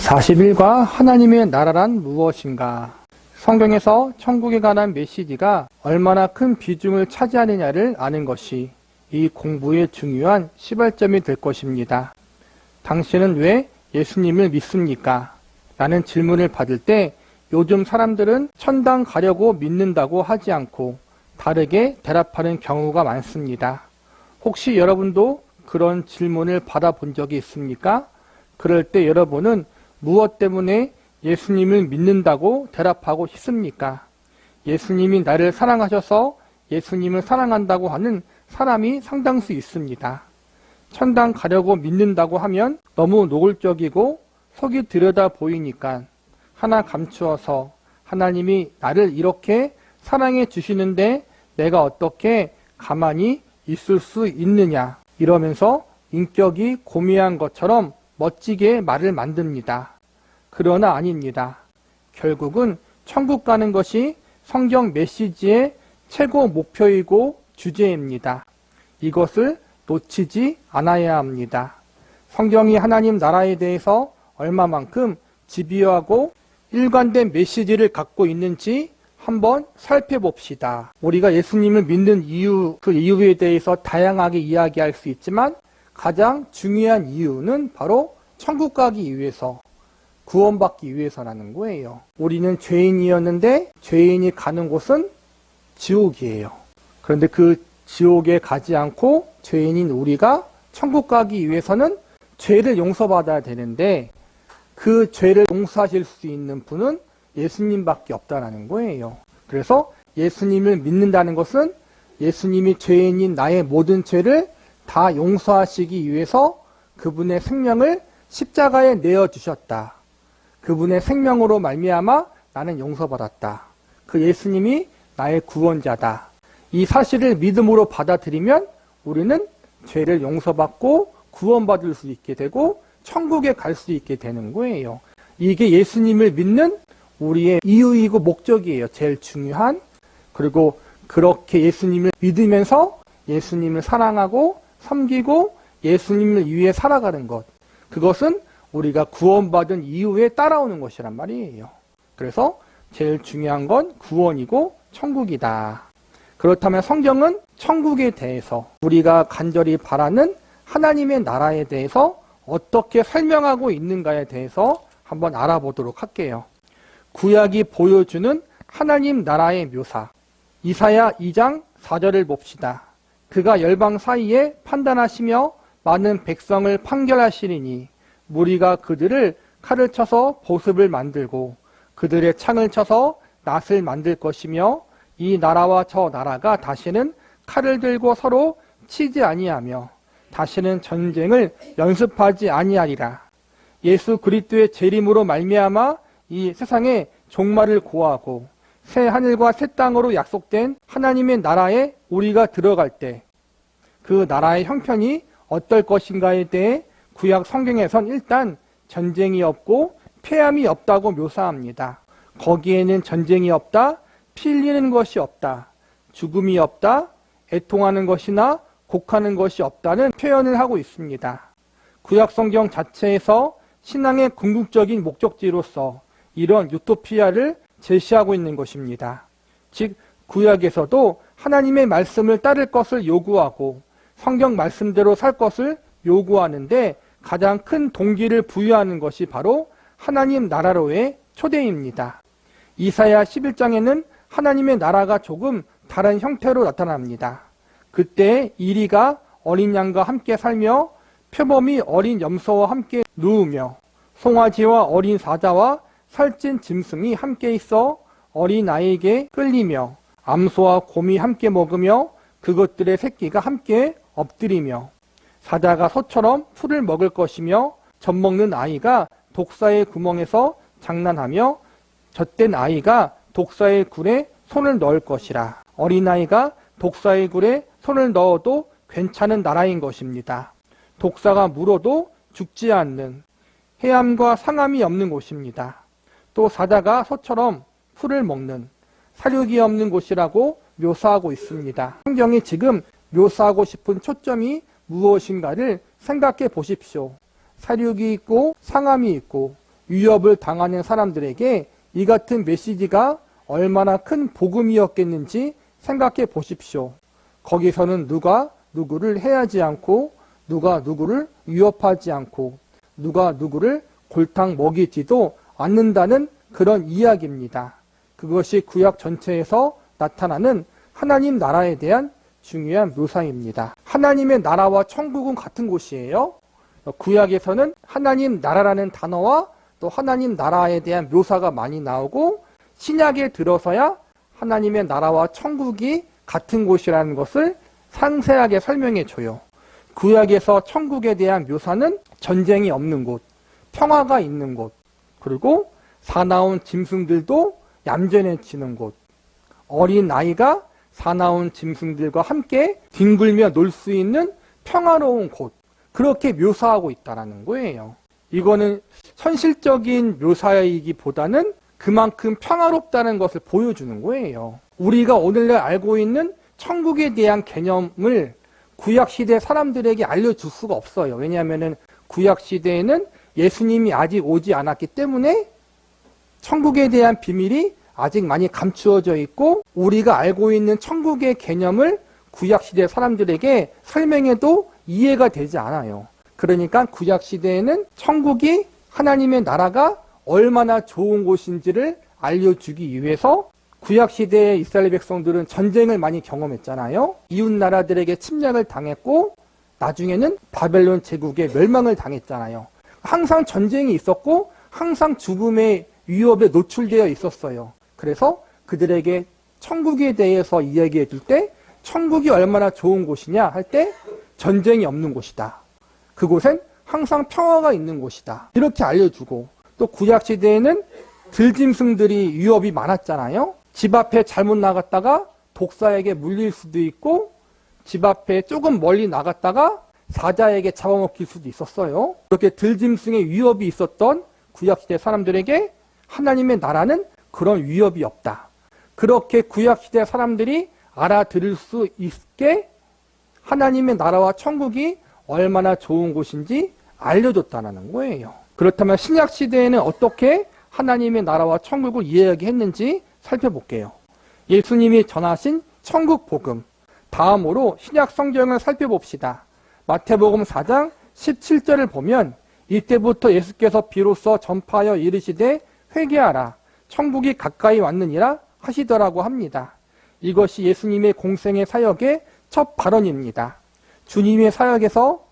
40일과 하나님의 나라란 무엇인가? 성경에서 천국에 관한 메시지가 얼마나 큰 비중을 차지하느냐를 아는 것이 이 공부의 중요한 시발점이 될 것입니다. 당신은 왜 예수님을 믿습니까? 라는 질문을 받을 때 요즘 사람들은 천당 가려고 믿는다고 하지 않고 다르게 대답하는 경우가 많습니다. 혹시 여러분도 그런 질문을 받아본 적이 있습니까? 그럴 때 여러분은 무엇 때문에 예수님을 믿는다고 대답하고 싶습니까? 예수님이 나를 사랑하셔서 예수님을 사랑한다고 하는 사람이 상당수 있습니다. 천당 가려고 믿는다고 하면 너무 노골적이고 속이 들여다 보이니까 하나 감추어서 하나님이 나를 이렇게 사랑해 주시는데 내가 어떻게 가만히 있을 수 있느냐 이러면서 인격이 고미한 것처럼 멋지게 말을 만듭니다. 그러나 아닙니다. 결국은 천국 가는 것이 성경 메시지의 최고 목표이고 주제입니다. 이것을 놓치지 않아야 합니다. 성경이 하나님 나라에 대해서 얼마만큼 집요하고 일관된 메시지를 갖고 있는지 한번 살펴봅시다. 우리가 예수님을 믿는 이유, 그 이유에 대해서 다양하게 이야기할 수 있지만 가장 중요한 이유는 바로 천국 가기 위해서, 구원받기 위해서라는 거예요. 우리는 죄인이었는데 죄인이 가는 곳은 지옥이에요. 그런데 그 지옥에 가지 않고 죄인인 우리가 천국 가기 위해서는 죄를 용서받아야 되는데 그 죄를 용서하실 수 있는 분은 예수님밖에 없다는 거예요. 그래서 예수님을 믿는다는 것은 예수님이 죄인인 나의 모든 죄를 다 용서하시기 위해서 그분의 생명을 십자가에 내어주셨다. 그분의 생명으로 말미암아 나는 용서받았다. 그 예수님이 나의 구원자다. 이 사실을 믿음으로 받아들이면 우리는 죄를 용서받고 구원받을 수 있게 되고 천국에 갈 수 있게 되는 거예요. 이게 예수님을 믿는 우리의 이유이고 목적이에요. 제일 중요한. 그리고 그렇게 예수님을 믿으면서 예수님을 사랑하고 섬기고 예수님을 위해 살아가는 것. 그것은 우리가 구원받은 이후에 따라오는 것이란 말이에요. 그래서 제일 중요한 건 구원이고 천국이다. 그렇다면 성경은 천국에 대해서 우리가 간절히 바라는 하나님의 나라에 대해서 어떻게 설명하고 있는가에 대해서 한번 알아보도록 할게요. 구약이 보여주는 하나님 나라의 묘사. 이사야 2장 4절을 봅시다. 그가 열방 사이에 판단하시며 많은 백성을 판결하시리니 무리가 그들을 칼을 쳐서 보습을 만들고 그들의 창을 쳐서 낫을 만들 것이며 이 나라와 저 나라가 다시는 칼을 들고 서로 치지 아니하며 다시는 전쟁을 연습하지 아니하리라. 예수 그리스도의 재림으로 말미암아 이 세상에 종말을 고하고 새 하늘과 새 땅으로 약속된 하나님의 나라에 우리가 들어갈 때 그 나라의 형편이 어떨 것인가에 대해 구약 성경에선 일단 전쟁이 없고 패함이 없다고 묘사합니다. 거기에는 전쟁이 없다, 피 흘리는 것이 없다, 죽음이 없다, 애통하는 것이나 곡하는 것이 없다는 표현을 하고 있습니다. 구약 성경 자체에서 신앙의 궁극적인 목적지로서 이런 유토피아를 제시하고 있는 것입니다. 즉 구약에서도 하나님의 말씀을 따를 것을 요구하고 성경 말씀대로 살 것을 요구하는데 가장 큰 동기를 부여하는 것이 바로 하나님 나라로의 초대입니다. 이사야 11장에는 하나님의 나라가 조금 다른 형태로 나타납니다. 그때 이리가 어린 양과 함께 살며 표범이 어린 염소와 함께 누우며 송아지와 어린 사자와 살찐 짐승이 함께 있어 어린 아이에게 끌리며 암소와 곰이 함께 먹으며 그것들의 새끼가 함께 엎드리며 사자가 소처럼 풀을 먹을 것이며 젖먹는 아이가 독사의 구멍에서 장난하며 젖된 아이가 독사의 굴에 손을 넣을 것이라. 어린아이가 독사의 굴에 손을 넣어도 괜찮은 나라인 것입니다. 독사가 물어도 죽지 않는 해함과 상함이 없는 곳입니다. 또 사자가 소처럼 풀을 먹는 사륙이 없는 곳이라고 묘사하고 있습니다. 성경이 지금 묘사하고 싶은 초점이 무엇인가를 생각해 보십시오. 사륙이 있고 상함이 있고 위협을 당하는 사람들에게 이 같은 메시지가 얼마나 큰 복음이었겠는지 생각해 보십시오. 거기서는 누가 누구를 해하지 않고, 누가 누구를 위협하지 않고, 누가 누구를 골탕 먹이지도 않는다는 그런 이야기입니다. 그것이 구약 전체에서 나타나는 하나님 나라에 대한 중요한 묘사입니다. 하나님의 나라와 천국은 같은 곳이에요. 구약에서는 하나님 나라라는 단어와 또 하나님 나라에 대한 묘사가 많이 나오고, 신약에 들어서야 하나님의 나라와 천국이 같은 곳이라는 것을 상세하게 설명해 줘요. 구약에서 천국에 대한 묘사는 전쟁이 없는 곳, 평화가 있는 곳, 그리고 사나운 짐승들도 얌전해지는 곳, 어린 아이가 사나운 짐승들과 함께 뒹굴며 놀 수 있는 평화로운 곳, 그렇게 묘사하고 있다는 거예요. 이거는 현실적인 묘사이기보다는 그만큼 평화롭다는 것을 보여주는 거예요. 우리가 오늘날 알고 있는 천국에 대한 개념을 구약시대 사람들에게 알려줄 수가 없어요. 왜냐하면 구약시대에는 예수님이 아직 오지 않았기 때문에 천국에 대한 비밀이 아직 많이 감추어져 있고, 우리가 알고 있는 천국의 개념을 구약시대 사람들에게 설명해도 이해가 되지 않아요. 그러니까 구약시대에는 천국이, 하나님의 나라가 얼마나 좋은 곳인지를 알려주기 위해서, 구약시대의 이스라엘 백성들은 전쟁을 많이 경험했잖아요. 이웃 나라들에게 침략을 당했고 나중에는 바벨론 제국의 멸망을 당했잖아요. 항상 전쟁이 있었고 항상 죽음의 위협에 노출되어 있었어요. 그래서 그들에게 천국에 대해서 이야기해 줄 때, 천국이 얼마나 좋은 곳이냐 할 때 전쟁이 없는 곳이다. 그곳엔 항상 평화가 있는 곳이다. 이렇게 알려주고, 또 구약시대에는 들짐승들이 위협이 많았잖아요. 집 앞에 잘못 나갔다가 독사에게 물릴 수도 있고, 집 앞에 조금 멀리 나갔다가 사자에게 잡아먹힐 수도 있었어요. 그렇게 들짐승의 위협이 있었던 구약시대 사람들에게 하나님의 나라는 그런 위협이 없다. 그렇게 구약시대 사람들이 알아들을 수 있게 하나님의 나라와 천국이 얼마나 좋은 곳인지 알려줬다는 거예요. 그렇다면 신약시대에는 어떻게 하나님의 나라와 천국을 이야기했는지 살펴볼게요. 예수님이 전하신 천국 복음, 다음으로 신약 성경을 살펴봅시다. 마태복음 4장 17절을 보면, 이때부터 예수께서 비로소 전파하여 이르시되 회개하라, 천국이 가까이 왔느니라 하시더라고 합니다. 이것이 예수님의 공생의 사역의 첫 발언입니다. 주님의 사역에서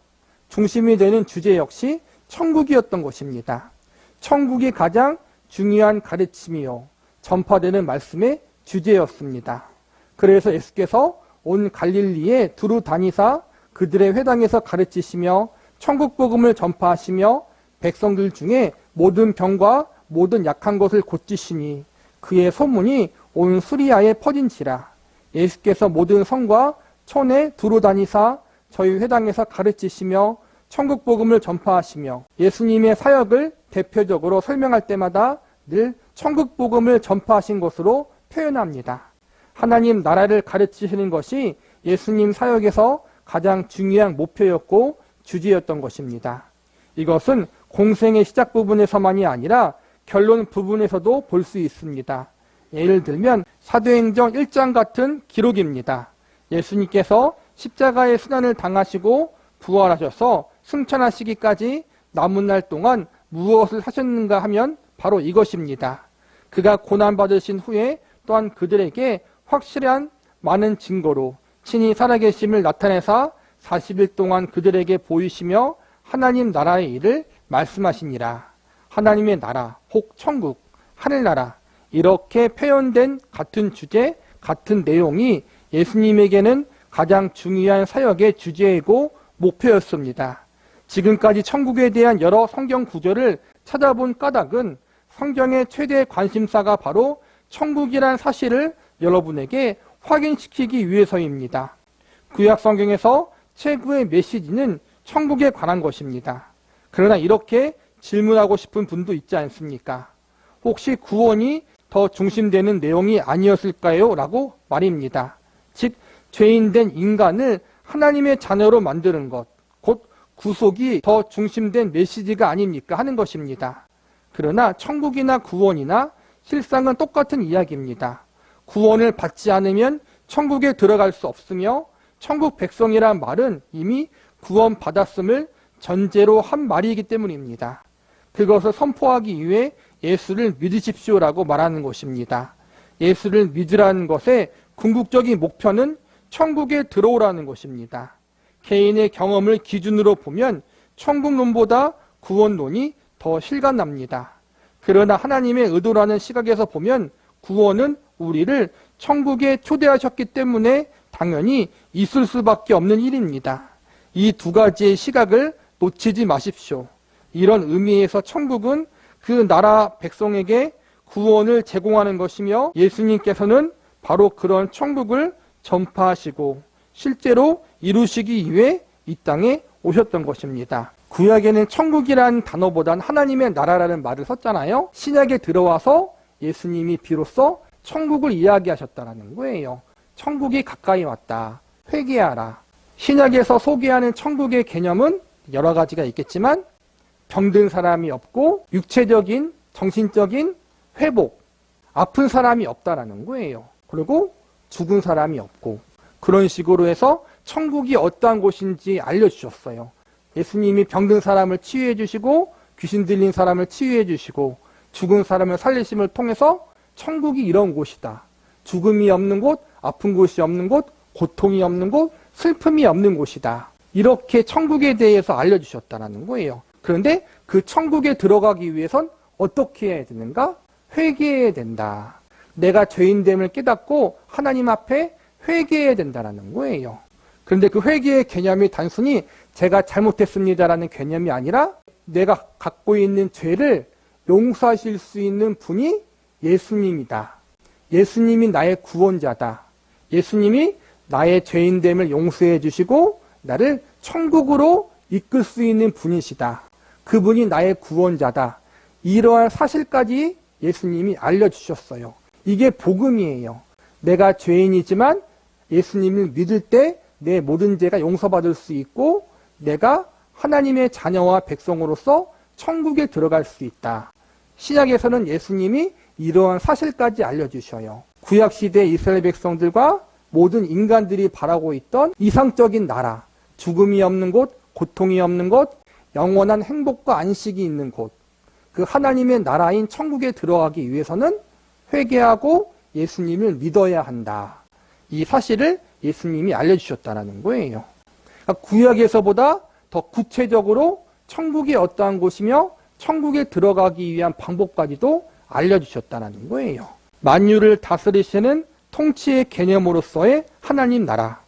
중심이 되는 주제 역시 천국이었던 것입니다. 천국이 가장 중요한 가르침이요, 전파되는 말씀의 주제였습니다. 그래서 예수께서 온 갈릴리에 두루 다니사 그들의 회당에서 가르치시며 천국 복음을 전파하시며 백성들 중에 모든 병과 모든 약한 것을 고치시니 그의 소문이 온 수리아에 퍼진지라. 예수께서 모든 성과 촌에 두루 다니사 저희 회당에서 가르치시며 천국 복음을 전파하시며, 예수님의 사역을 대표적으로 설명할 때마다 늘 천국 복음을 전파하신 것으로 표현합니다. 하나님 나라를 가르치시는 것이 예수님 사역에서 가장 중요한 목표였고 주제였던 것입니다. 이것은 공생의 시작 부분에서만이 아니라 결론 부분에서도 볼 수 있습니다. 예를 들면 사도행전 1장 같은 기록입니다. 예수님께서 십자가의 순환을 당하시고 부활하셔서 승천하시기까지 남은 날 동안 무엇을 하셨는가 하면 바로 이것입니다. 그가 고난받으신 후에 또한 그들에게 확실한 많은 증거로 친히 살아계심을 나타내사 40일 동안 그들에게 보이시며 하나님 나라의 일을 말씀하시니라. 하나님의 나라, 혹 천국, 하늘나라, 이렇게 표현된 같은 주제, 같은 내용이 예수님에게는 가장 중요한 사역의 주제이고 목표였습니다. 지금까지 천국에 대한 여러 성경 구절을 찾아본 까닭은 성경의 최대 관심사가 바로 천국이란 사실을 여러분에게 확인시키기 위해서입니다. 구약 성경에서 최고의 메시지는 천국에 관한 것입니다. 그러나 이렇게 질문하고 싶은 분도 있지 않습니까? 혹시 구원이 더 중심되는 내용이 아니었을까요? 라고 말입니다. 즉 죄인된 인간을 하나님의 자녀로 만드는 것, 곧 구속이 더 중심된 메시지가 아닙니까? 하는 것입니다. 그러나 천국이나 구원이나 실상은 똑같은 이야기입니다. 구원을 받지 않으면 천국에 들어갈 수 없으며 천국 백성이란 말은 이미 구원받았음을 전제로 한 말이기 때문입니다. 그것을 선포하기 위해 예수를 믿으십시오라고 말하는 것입니다. 예수를 믿으라는 것의 궁극적인 목표는 천국에 들어오라는 것입니다. 개인의 경험을 기준으로 보면 천국론보다 구원론이 더 실감납니다. 그러나 하나님의 의도라는 시각에서 보면 구원은 우리를 천국에 초대하셨기 때문에 당연히 있을 수밖에 없는 일입니다. 이 두 가지의 시각을 놓치지 마십시오. 이런 의미에서 천국은 그 나라 백성에게 구원을 제공하는 것이며 예수님께서는 바로 그런 천국을 전파하시고 실제로 이루시기 위해 이 땅에 오셨던 것입니다. 구약에는 천국이라는 단어보단 하나님의 나라라는 말을 썼잖아요. 신약에 들어와서 예수님이 비로소 천국을 이야기하셨다는 거예요. 천국이 가까이 왔다. 회개하라. 신약에서 소개하는 천국의 개념은 여러 가지가 있겠지만 병든 사람이 없고 육체적인, 정신적인 회복, 아픈 사람이 없다라는 거예요. 그리고 죽은 사람이 없고 그런 식으로 해서 천국이 어떠한 곳인지 알려주셨어요. 예수님이 병든 사람을 치유해 주시고 귀신 들린 사람을 치유해 주시고 죽은 사람을 살리심을 통해서 천국이 이런 곳이다. 죽음이 없는 곳, 아픈 곳이 없는 곳, 고통이 없는 곳, 슬픔이 없는 곳이다. 이렇게 천국에 대해서 알려주셨다는 거예요. 그런데 그 천국에 들어가기 위해선 어떻게 해야 되는가? 회개해야 된다. 내가 죄인됨을 깨닫고 하나님 앞에 회개해야 된다는 거예요. 그런데 그 회개의 개념이 단순히 제가 잘못했습니다라는 개념이 아니라 내가 갖고 있는 죄를 용서하실 수 있는 분이 예수님이다. 예수님이 나의 구원자다. 예수님이 나의 죄인됨을 용서해 주시고 나를 천국으로 이끌 수 있는 분이시다. 그분이 나의 구원자다. 이러한 사실까지 예수님이 알려주셨어요. 이게 복음이에요. 내가 죄인이지만 예수님을 믿을 때 내 모든 죄가 용서받을 수 있고 내가 하나님의 자녀와 백성으로서 천국에 들어갈 수 있다. 신약에서는 예수님이 이러한 사실까지 알려주셔요. 구약시대 이스라엘 백성들과 모든 인간들이 바라고 있던 이상적인 나라, 죽음이 없는 곳, 고통이 없는 곳, 영원한 행복과 안식이 있는 곳, 그 하나님의 나라인 천국에 들어가기 위해서는 회개하고 예수님을 믿어야 한다. 이 사실을 예수님이 알려주셨다는 거예요. 그러니까 구약에서보다 더 구체적으로 천국이 어떠한 곳이며 천국에 들어가기 위한 방법까지도 알려주셨다는 거예요. 만유를 다스리시는 통치의 개념으로서의 하나님 나라.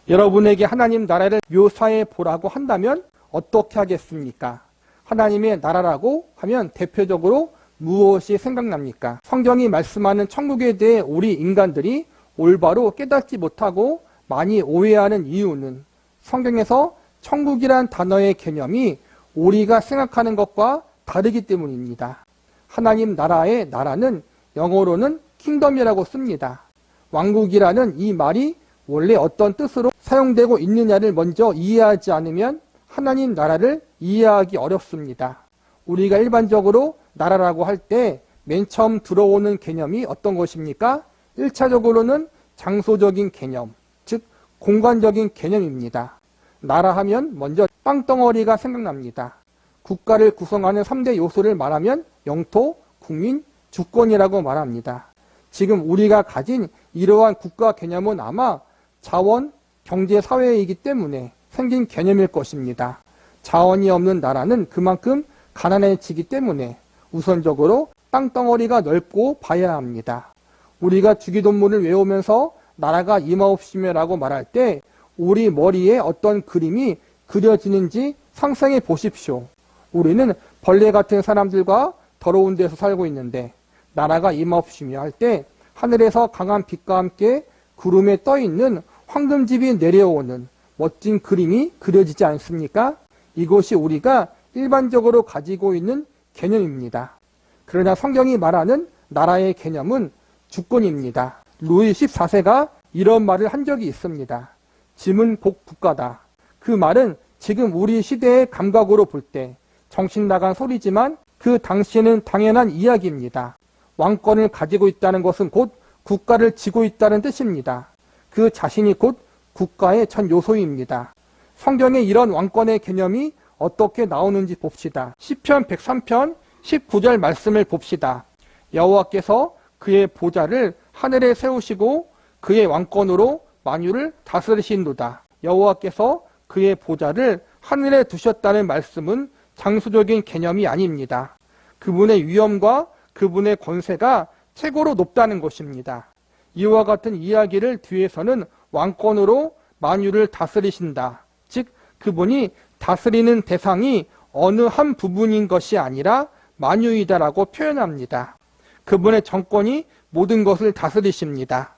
여러분에게 하나님 나라를 묘사해 보라고 한다면 어떻게 하겠습니까? 하나님의 나라라고 하면 대표적으로 무엇이 생각납니까? 성경이 말씀하는 천국에 대해 우리 인간들이 올바로 깨닫지 못하고 많이 오해하는 이유는 성경에서 천국이란 단어의 개념이 우리가 생각하는 것과 다르기 때문입니다. 하나님 나라의 나라는 영어로는 킹덤이라고 씁니다. 왕국이라는 이 말이 원래 어떤 뜻으로 사용되고 있느냐를 먼저 이해하지 않으면 하나님 나라를 이해하기 어렵습니다. 우리가 일반적으로 나라라고 할 때 맨 처음 들어오는 개념이 어떤 것입니까? 1차적으로는 장소적인 개념, 즉 공간적인 개념입니다. 나라 하면 먼저 땅덩어리가 생각납니다. 국가를 구성하는 3대 요소를 말하면 영토, 국민, 주권이라고 말합니다. 지금 우리가 가진 이러한 국가 개념은 아마 자원, 경제, 사회이기 때문에 생긴 개념일 것입니다. 자원이 없는 나라는 그만큼 가난해지기 때문에 우선적으로 땅덩어리가 넓고 봐야 합니다. 우리가 주기도문을 외우면서 나라가 임하옵시며라고 말할 때 우리 머리에 어떤 그림이 그려지는지 상상해 보십시오. 우리는 벌레 같은 사람들과 더러운 데서 살고 있는데 나라가 임하옵시며 할 때 하늘에서 강한 빛과 함께 구름에 떠있는 황금집이 내려오는 멋진 그림이 그려지지 않습니까? 이것이 우리가 일반적으로 가지고 있는 개념입니다. 그러나 성경이 말하는 나라의 개념은 주권입니다. 루이 14세가 이런 말을 한 적이 있습니다. 짐은 복 국가다. 그 말은 지금 우리 시대의 감각으로 볼 때 정신 나간 소리지만 그 당시에는 당연한 이야기입니다. 왕권을 가지고 있다는 것은 곧 국가를 쥐고 있다는 뜻입니다. 그 자신이 곧 국가의 전 요소입니다. 성경에 이런 왕권의 개념이 어떻게 나오는지 봅시다. 시편 103편 19절 말씀을 봅시다. 여호와께서 그의 보좌를 하늘에 세우시고 그의 왕권으로 만유를 다스리신도다. 여호와께서 그의 보좌를 하늘에 두셨다는 말씀은 장수적인 개념이 아닙니다. 그분의 위엄과 그분의 권세가 최고로 높다는 것입니다. 이와 같은 이야기를 뒤에서는 왕권으로 만유를 다스리신다. 즉 그분이 다스리는 대상이 어느 한 부분인 것이 아니라 만유이다라고 표현합니다. 그분의 정권이 모든 것을 다스리십니다.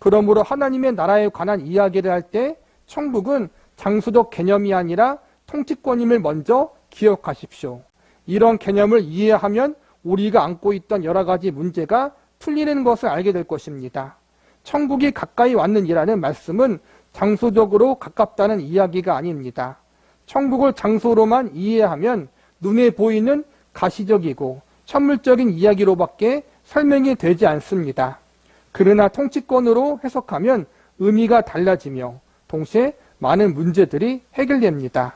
그러므로 하나님의 나라에 관한 이야기를 할 때 천국은 장수적 개념이 아니라 통치권임을 먼저 기억하십시오. 이런 개념을 이해하면 우리가 안고 있던 여러 가지 문제가 풀리는 것을 알게 될 것입니다. 천국이 가까이 왔느니라는 말씀은 장소적으로 가깝다는 이야기가 아닙니다. 천국을 장소로만 이해하면 눈에 보이는 가시적이고 천물적인 이야기로밖에 설명이 되지 않습니다. 그러나 통치권으로 해석하면 의미가 달라지며 동시에 많은 문제들이 해결됩니다.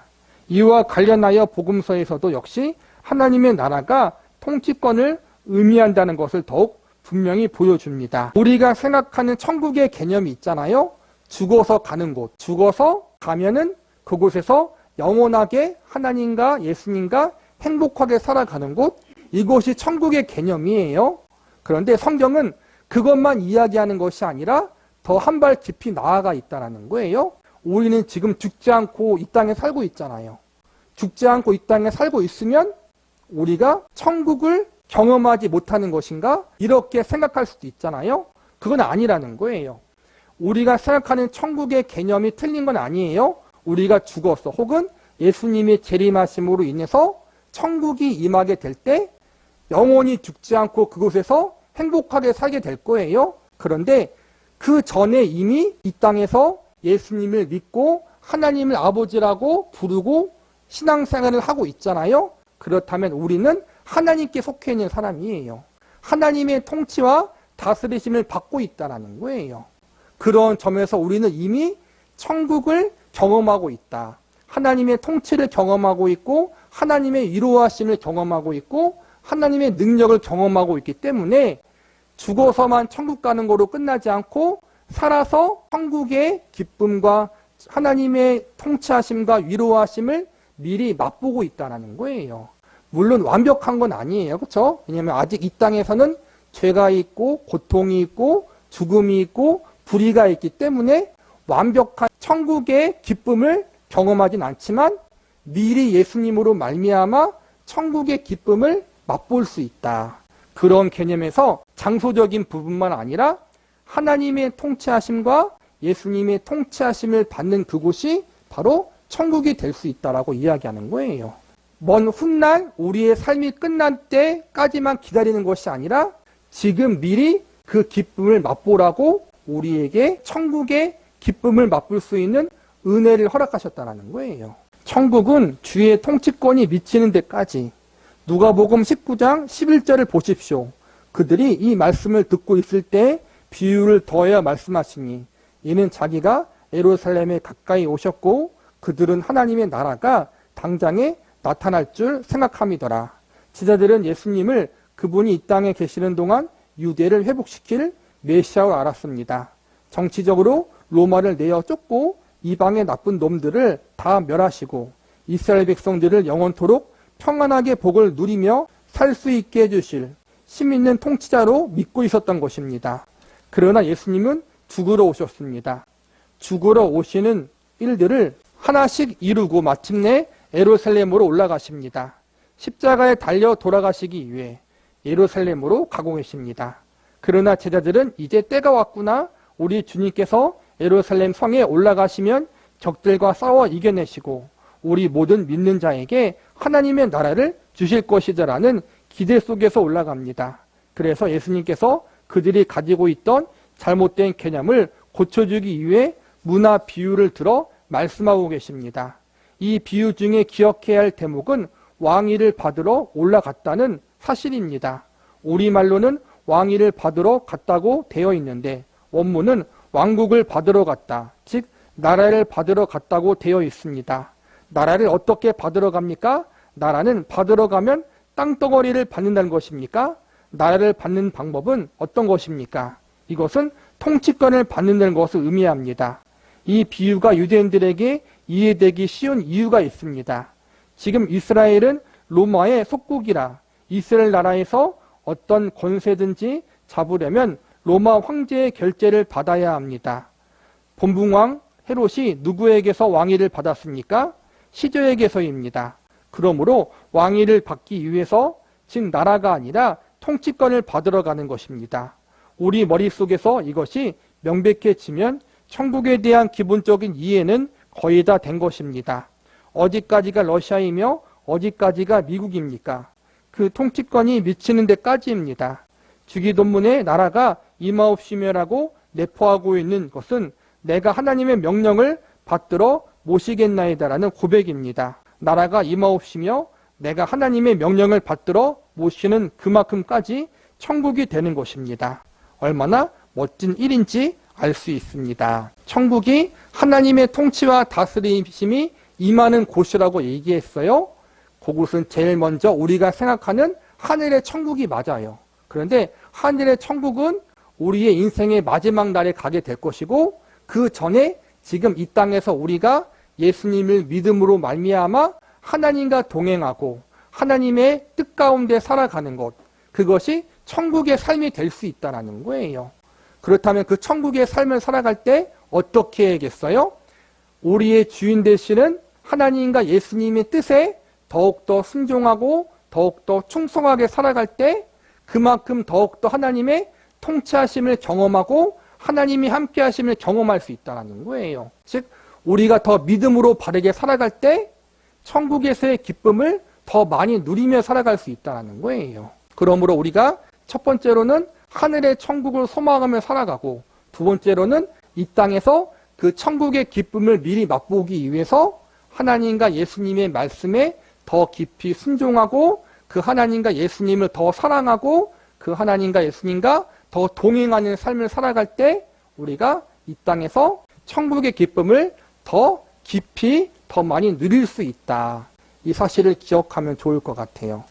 이와 관련하여 복음서에서도 역시 하나님의 나라가 통치권을 의미한다는 것을 더욱 분명히 보여줍니다. 우리가 생각하는 천국의 개념이 있잖아요. 죽어서 가는 곳. 죽어서 가면은 그곳에서 영원하게 하나님과 예수님과 행복하게 살아가는 곳. 이것이 천국의 개념이에요. 그런데 성경은 그것만 이야기하는 것이 아니라 더 한 발 깊이 나아가 있다는 거예요. 우리는 지금 죽지 않고 이 땅에 살고 있잖아요. 죽지 않고 이 땅에 살고 있으면 우리가 천국을 경험하지 못하는 것인가? 이렇게 생각할 수도 있잖아요. 그건 아니라는 거예요. 우리가 생각하는 천국의 개념이 틀린 건 아니에요. 우리가 죽어서 혹은 예수님의 재림하심으로 인해서 천국이 임하게 될 때 영원히 죽지 않고 그곳에서 행복하게 살게 될 거예요. 그런데 그 전에 이미 이 땅에서 예수님을 믿고 하나님을 아버지라고 부르고 신앙생활을 하고 있잖아요. 그렇다면 우리는 하나님께 속해 있는 사람이에요. 하나님의 통치와 다스리심을 받고 있다는 거예요. 그런 점에서 우리는 이미 천국을 경험하고 있다. 하나님의 통치를 경험하고 있고 하나님의 위로하심을 경험하고 있고 하나님의 능력을 경험하고 있기 때문에 죽어서만 천국 가는 거로 끝나지 않고 살아서 천국의 기쁨과 하나님의 통치하심과 위로하심을 미리 맛보고 있다는 거예요. 물론 완벽한 건 아니에요. 그렇죠? 왜냐하면 아직 이 땅에서는 죄가 있고 고통이 있고 죽음이 있고 불의가 있기 때문에 완벽한 천국의 기쁨을 경험하진 않지만 미리 예수님으로 말미암아 천국의 기쁨을 맛볼 수 있다. 그런 개념에서 장소적인 부분만 아니라 하나님의 통치하심과 예수님의 통치하심을 받는 그곳이 바로 천국이 될 수 있다라고 이야기하는 거예요. 먼 훗날 우리의 삶이 끝날 때까지만 기다리는 것이 아니라 지금 미리 그 기쁨을 맛보라고 우리에게 천국의 기쁨을 맛볼 수 있는 은혜를 허락하셨다는 거예요. 천국은 주의 통치권이 미치는 데까지 누가복음 19장 11절을 보십시오. 그들이 이 말씀을 듣고 있을 때 비유를 더하여 말씀하시니 이는 자기가 예루살렘에 가까이 오셨고 그들은 하나님의 나라가 당장에 나타날 줄 생각함이더라. 제자들은 예수님을 그분이 이 땅에 계시는 동안 유대를 회복시킬 메시아로 알았습니다. 정치적으로 로마를 내어 쫓고 이방의 나쁜 놈들을 다 멸하시고 이스라엘 백성들을 영원토록 평안하게 복을 누리며 살 수 있게 해주실 심 있는 통치자로 믿고 있었던 것입니다. 그러나 예수님은 죽으러 오셨습니다. 죽으러 오시는 일들을 하나씩 이루고 마침내 예루살렘으로 올라가십니다. 십자가에 달려 돌아가시기 위해 예루살렘으로 가고 계십니다. 그러나 제자들은 이제 때가 왔구나. 우리 주님께서 예루살렘 성에 올라가시면 적들과 싸워 이겨내시고 우리 모든 믿는 자에게 하나님의 나라를 주실 것이다라는 기대 속에서 올라갑니다. 그래서 예수님께서 그들이 가지고 있던 잘못된 개념을 고쳐주기 위해 문화 비유를 들어 말씀하고 계십니다. 이 비유 중에 기억해야 할 대목은 왕위를 받으러 올라갔다는 사실입니다. 우리말로는 왕위를 받으러 갔다고 되어 있는데 원문은 왕국을 받으러 갔다, 즉 나라를 받으러 갔다고 되어 있습니다. 나라를 어떻게 받으러 갑니까? 나라는 받으러 가면 땅덩어리를 받는다는 것입니까? 나라를 받는 방법은 어떤 것입니까? 이것은 통치권을 받는다는 것을 의미합니다. 이 비유가 유대인들에게 이해되기 쉬운 이유가 있습니다. 지금 이스라엘은 로마의 속국이라 이스라엘 나라에서 어떤 권세든지 잡으려면 로마 황제의 결재를 받아야 합니다. 본붕왕 헤롯이 누구에게서 왕위를 받았습니까? 시저에게서입니다. 그러므로 왕위를 받기 위해서 즉 나라가 아니라 통치권을 받으러 가는 것입니다. 우리 머릿속에서 이것이 명백해지면 천국에 대한 기본적인 이해는 거의 다 된 것입니다. 어디까지가 러시아이며 어디까지가 미국입니까? 그 통치권이 미치는 데까지입니다. 주기도문의 나라가 임하옵시며라고 내포하고 있는 것은 내가 하나님의 명령을 받들어 모시겠나이다라는 고백입니다. 나라가 임하옵시며 내가 하나님의 명령을 받들어 모시는 그만큼까지 천국이 되는 것입니다. 얼마나 멋진 일인지 알 수 있습니다. 천국이 하나님의 통치와 다스림이 임하는 곳이라고 얘기했어요. 그곳은 제일 먼저 우리가 생각하는 하늘의 천국이 맞아요. 그런데 하늘의 천국은 우리의 인생의 마지막 날에 가게 될 것이고 그 전에 지금 이 땅에서 우리가 예수님을 믿음으로 말미암아 하나님과 동행하고 하나님의 뜻 가운데 살아가는 것, 그것이 천국의 삶이 될 수 있다는 거예요. 그렇다면 그 천국의 삶을 살아갈 때 어떻게 해야겠어요? 우리의 주인 되시는 하나님과 예수님의 뜻에 더욱더 순종하고 더욱더 충성하게 살아갈 때 그만큼 더욱더 하나님의 통치하심을 경험하고 하나님이 함께 하심을 경험할 수 있다는 거예요. 즉 우리가 더 믿음으로 바르게 살아갈 때 천국에서의 기쁨을 더 많이 누리며 살아갈 수 있다는 거예요. 그러므로 우리가 첫 번째로는 하늘의 천국을 소망하며 살아가고 두 번째로는 이 땅에서 그 천국의 기쁨을 미리 맛보기 위해서 하나님과 예수님의 말씀에 더 깊이 순종하고 그 하나님과 예수님을 더 사랑하고 그 하나님과 예수님과 더 동행하는 삶을 살아갈 때 우리가 이 땅에서 천국의 기쁨을 더 깊이 더 많이 누릴 수 있다. 이 사실을 기억하면 좋을 것 같아요.